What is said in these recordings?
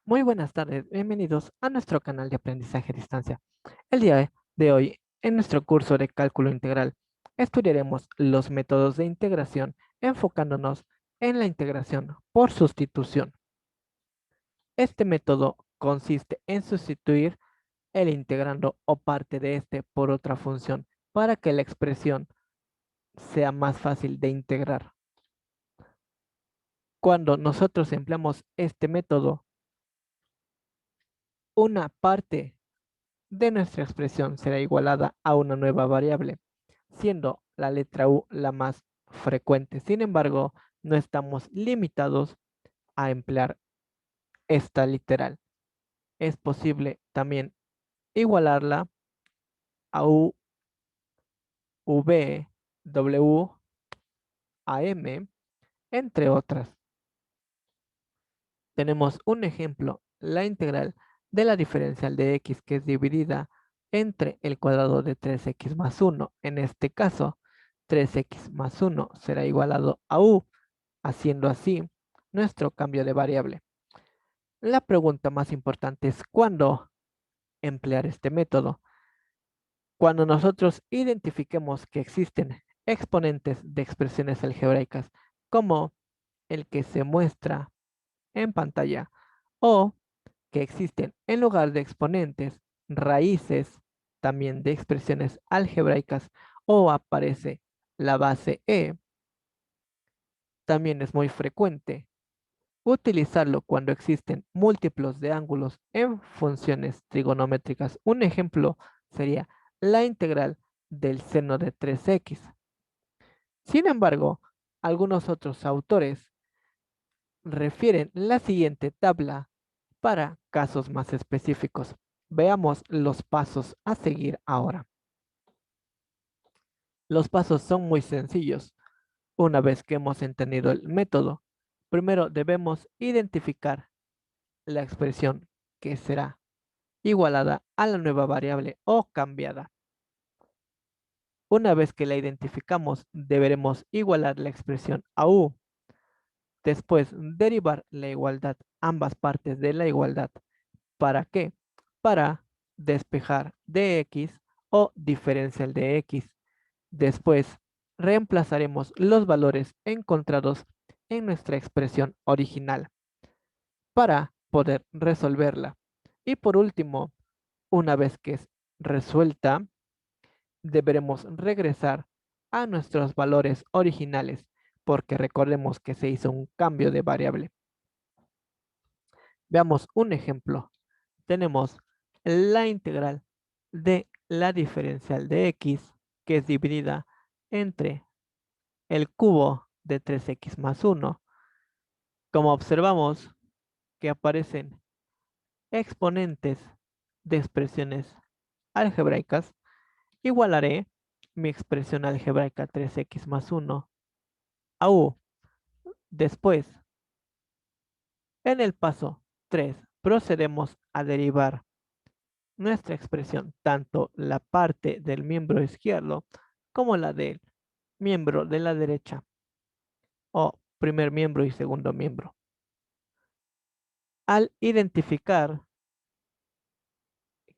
Muy buenas tardes, bienvenidos a nuestro canal de aprendizaje a distancia. El día de hoy, en nuestro curso de cálculo integral, estudiaremos los métodos de integración enfocándonos en la integración por sustitución. Este método consiste en sustituir el integrando o parte de este por otra función para que la expresión sea más fácil de integrar. Cuando nosotros empleamos este método, una parte de nuestra expresión será igualada a una nueva variable, siendo la letra U la más frecuente. Sin embargo, no estamos limitados a emplear esta literal. Es posible también igualarla a U, V, W, a M, entre otras. Tenemos un ejemplo, la integral de la diferencial de x que es dividida entre el cuadrado de 3x más 1. En este caso, 3x más 1 será igualado a u, haciendo así nuestro cambio de variable. La pregunta más importante es ¿cuándo emplear este método? Cuando nosotros identifiquemos que existen exponentes de expresiones algebraicas como el que se muestra en pantalla o que existen en lugar de exponentes, raíces también de expresiones algebraicas o aparece la base e, también es muy frecuente utilizarlo cuando existen múltiplos de ángulos en funciones trigonométricas. Un ejemplo sería la integral del seno de 3x. Sin embargo, algunos otros autores refieren la siguiente tabla para casos más específicos. Veamos los pasos a seguir ahora. Los pasos son muy sencillos. Una vez que hemos entendido el método, primero debemos identificar la expresión que será igualada a la nueva variable o cambiada. Una vez que la identificamos, deberemos igualar la expresión a u. Después, derivar la igualdad, ambas partes de la igualdad. ¿Para qué? Para despejar dx o diferencial de x. Después, reemplazaremos los valores encontrados en nuestra expresión original para poder resolverla. Y por último, una vez que es resuelta, deberemos regresar a nuestros valores originales porque recordemos que se hizo un cambio de variable. Veamos un ejemplo. Tenemos la integral de la diferencial de x, que es dividida entre el cubo de 3x más 1. Como observamos que aparecen exponentes de expresiones algebraicas, igualaré mi expresión algebraica 3x más 1 a u. Después, en el paso 3, procedemos a derivar nuestra expresión, tanto la parte del miembro izquierdo como la del miembro de la derecha o primer miembro y segundo miembro. Al identificar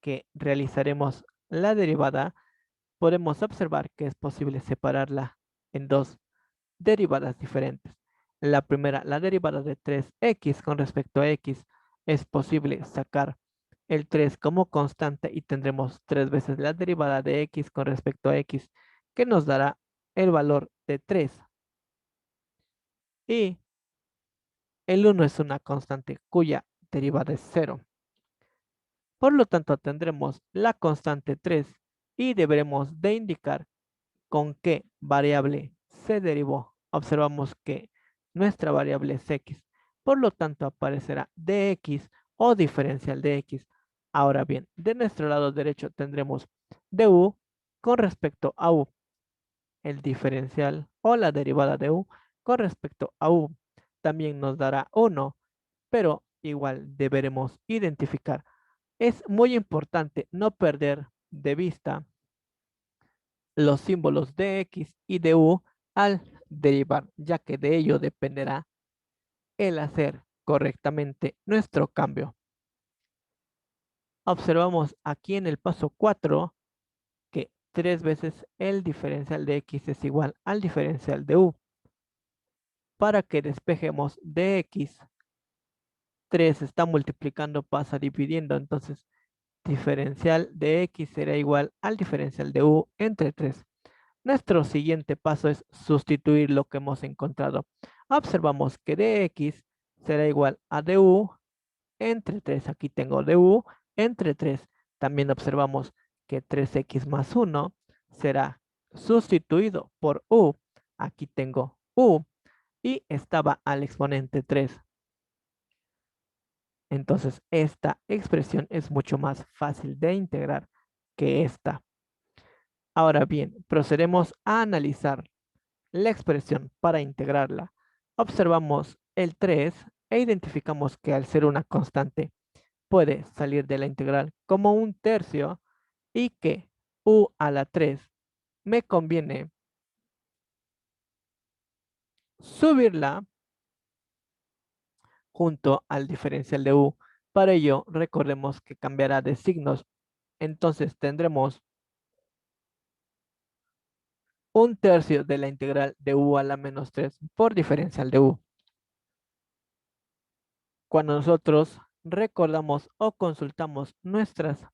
que realizaremos la derivada, podemos observar que es posible separarla en dos derivadas diferentes. La primera, la derivada de 3x con respecto a x, es posible sacar el 3 como constante y tendremos 3 veces la derivada de x con respecto a x, que nos dará el valor de 3. Y el 1 es una constante cuya derivada es 0. Por lo tanto, tendremos la constante 3 y deberemos de indicar con qué variable se derivó. Observamos que nuestra variable es x. Por lo tanto, aparecerá dx o diferencial de x. Ahora bien, de nuestro lado derecho tendremos du con respecto a u. El diferencial o la derivada de u con respecto a u también nos dará 1, pero igual deberemos identificar. Es muy importante no perder de vista los símbolos de x y de u al derivar, ya que de ello dependerá el hacer correctamente nuestro cambio. Observamos aquí en el paso 4 que 3 veces el diferencial de x es igual al diferencial de u. Para que despejemos de x, 3 está multiplicando, pasa dividiendo, entonces diferencial de x será igual al diferencial de u entre 3. Nuestro siguiente paso es sustituir lo que hemos encontrado. Observamos que dx será igual a du entre 3. Aquí tengo du entre 3. También observamos que 3x más 1 será sustituido por u. Aquí tengo u y estaba al exponente 3. Entonces, esta expresión es mucho más fácil de integrar que esta. Ahora bien, procedemos a analizar la expresión para integrarla. Observamos el 3 e identificamos que al ser una constante puede salir de la integral como un tercio y que u a la 3 me conviene subirla junto al diferencial de u. Para ello, recordemos que cambiará de signos. Entonces tendremos un tercio de la integral de u a la menos 3 por diferencial de u. Cuando nosotros recordamos o consultamos nuestras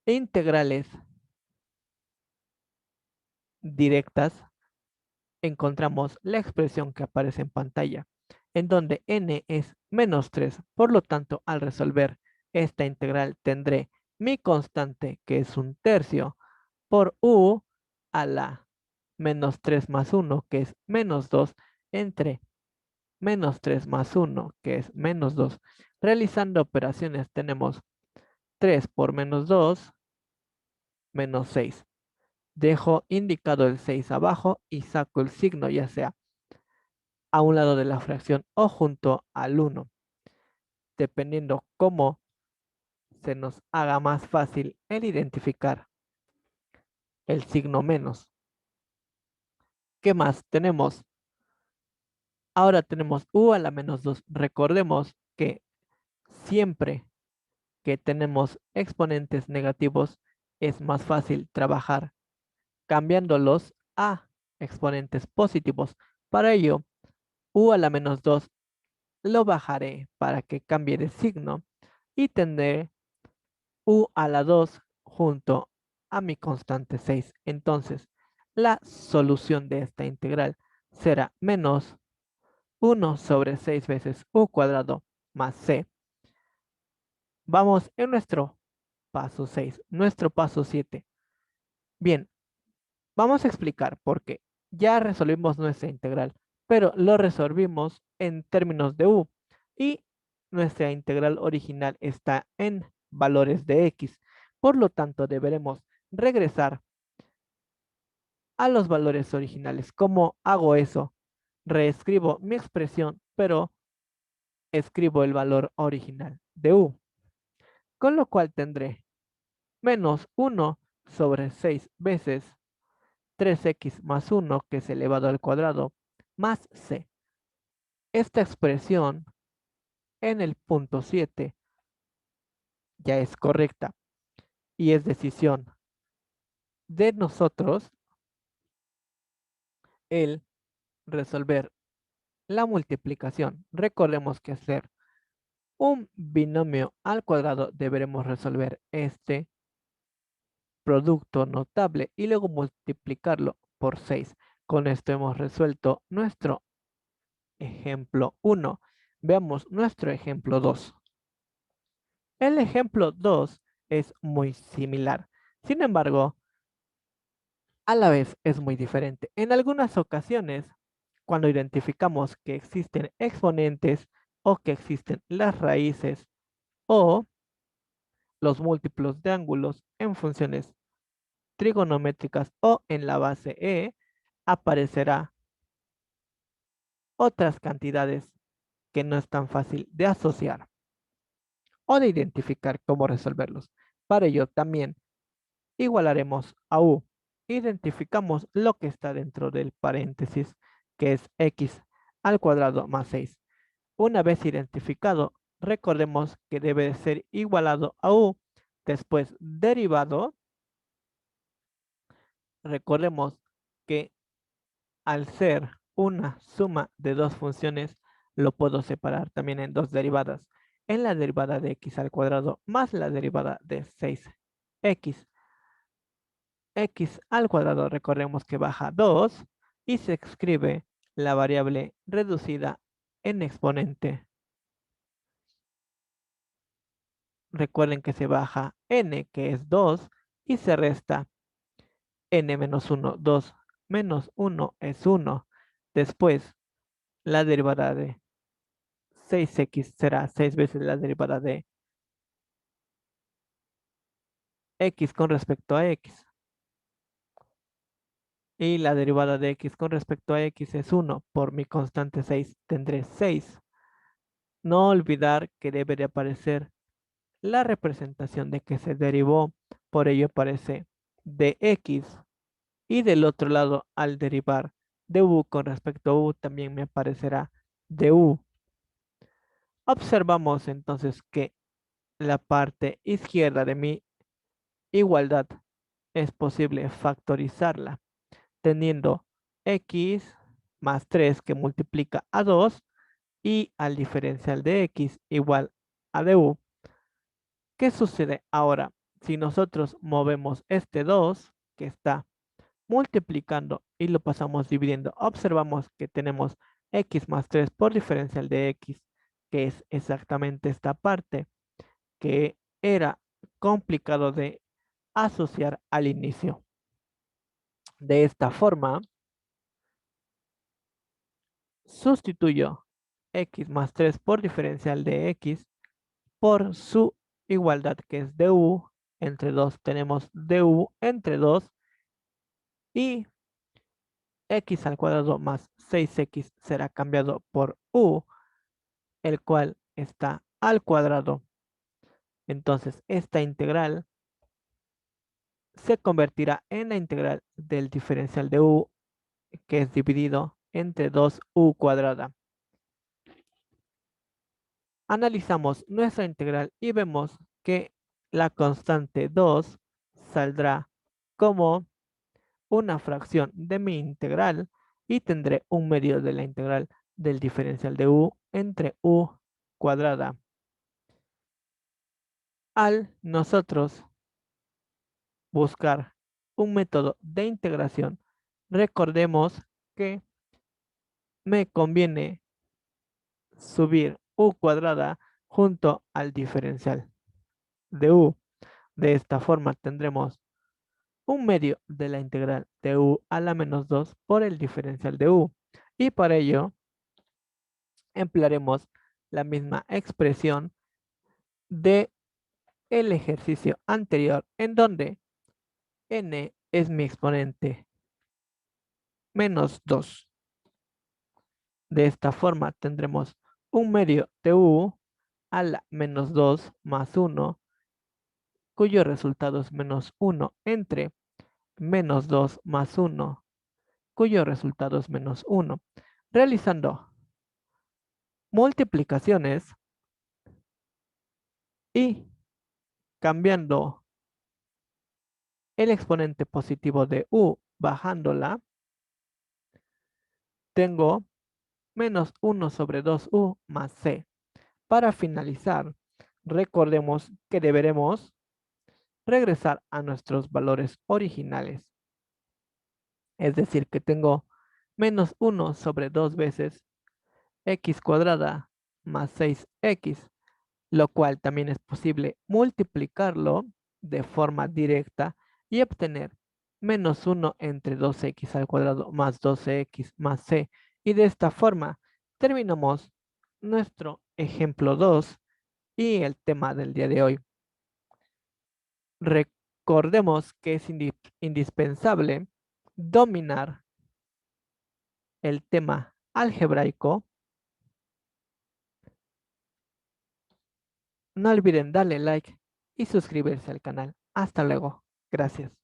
integrales directas, encontramos la expresión que aparece en pantalla, en donde n es menos 3. Por lo tanto, al resolver esta integral tendré mi constante, que es un tercio, por u a la menos 3 más 1, que es menos 2, entre menos 3 más 1, que es menos 2. Realizando operaciones tenemos 3 por menos 2, menos 6. Dejo indicado el 6 abajo y saco el signo, ya sea a un lado de la fracción o junto al 1, dependiendo cómo se nos haga más fácil el identificar el signo menos. ¿Qué más tenemos? Ahora tenemos u a la menos 2. Recordemos que siempre que tenemos exponentes negativos es más fácil trabajar cambiándolos a exponentes positivos. Para ello, u a la menos 2 lo bajaré para que cambie de signo y tendré u a la 2 junto a mi constante 6. Entonces, la solución de esta integral será menos 1 sobre 6 veces u cuadrado más c. Vamos en nuestro paso 6, nuestro paso 7. Bien, vamos a explicar por qué. Ya resolvimos nuestra integral, pero lo resolvimos en términos de u y nuestra integral original está en valores de x. Por lo tanto, deberemos regresar a los valores originales. ¿Cómo hago eso? Reescribo mi expresión, pero escribo el valor original de u, con lo cual tendré menos 1 sobre 6 veces 3x más 1, que es elevado al cuadrado, más c. Esta expresión en el punto 7 ya es correcta y es decisión de nosotros el resolver la multiplicación. Recordemos que hacer un binomio al cuadrado deberemos resolver este producto notable y luego multiplicarlo por 6. Con esto hemos resuelto nuestro ejemplo 1. Veamos nuestro ejemplo 2. El ejemplo 2 es muy similar. Sin embargo, a la vez es muy diferente. En algunas ocasiones, cuando identificamos que existen exponentes o que existen las raíces o los múltiplos de ángulos en funciones trigonométricas o en la base E, aparecerá otras cantidades que no es tan fácil de asociar o de identificar cómo resolverlos. Para ello también igualaremos a u. Identificamos lo que está dentro del paréntesis, que es x al cuadrado más 6. Una vez identificado, recordemos que debe de ser igualado a u. Después derivado, recordemos que al ser una suma de dos funciones, lo puedo separar también en dos derivadas. En la derivada de x al cuadrado más la derivada de 6x. X al cuadrado recordemos que baja 2 y se escribe la variable reducida en exponente. Recuerden que se baja n, que es 2, y se resta n menos 1, 2 menos 1 es 1. Después, la derivada de 6x será 6 veces la derivada de x con respecto a x. Y la derivada de x con respecto a x es 1. Por mi constante 6 tendré 6. No olvidar que debe de aparecer la representación de que se derivó. Por ello aparece dx. Y del otro lado, al derivar du con respecto a u, también me aparecerá du. Observamos entonces que la parte izquierda de mi igualdad es posible factorizarla teniendo x más 3 que multiplica a 2 y al diferencial de x igual a du. ¿Qué sucede ahora? Si nosotros movemos este 2 que está multiplicando y lo pasamos dividiendo, observamos que tenemos x más 3 por diferencial de x, que es exactamente esta parte que era complicado de asociar al inicio. De esta forma, sustituyo x más 3 por diferencial de x por su igualdad, que es du entre 2. Tenemos du entre 2 y x al cuadrado más 6x será cambiado por u, el cual está al cuadrado. Entonces, esta integral se convertirá en la integral del diferencial de u, que es dividido entre 2u cuadrada. Analizamos nuestra integral y vemos que la constante 2 saldrá como una fracción de mi integral y tendré un medio de la integral del diferencial de u entre u cuadrada. Al nosotros buscar un método de integración, recordemos que me conviene subir u cuadrada junto al diferencial de u. De esta forma tendremos un medio de la integral de u a la menos 2 por el diferencial de u. Y para ello emplearemos la misma expresión de el ejercicio anterior en donde n es mi exponente menos 2. De esta forma tendremos un medio de u a la menos 2 más 1, cuyo resultado es menos 1 entre menos 2 más 1, cuyo resultado es menos 1. Realizando multiplicaciones y cambiando el exponente positivo de u, bajándola, tengo menos 1 sobre 2u más c. Para finalizar, recordemos que deberemos regresar a nuestros valores originales. Es decir, que tengo menos 1 sobre 2 veces x cuadrada más 6x, lo cual también es posible multiplicarlo de forma directa y obtener menos 1 entre 2x al cuadrado más 12x más c. Y de esta forma terminamos nuestro ejemplo 2 y el tema del día de hoy. Recordemos que es indispensable dominar el tema algebraico. No olviden darle like y suscribirse al canal. Hasta luego. Gracias.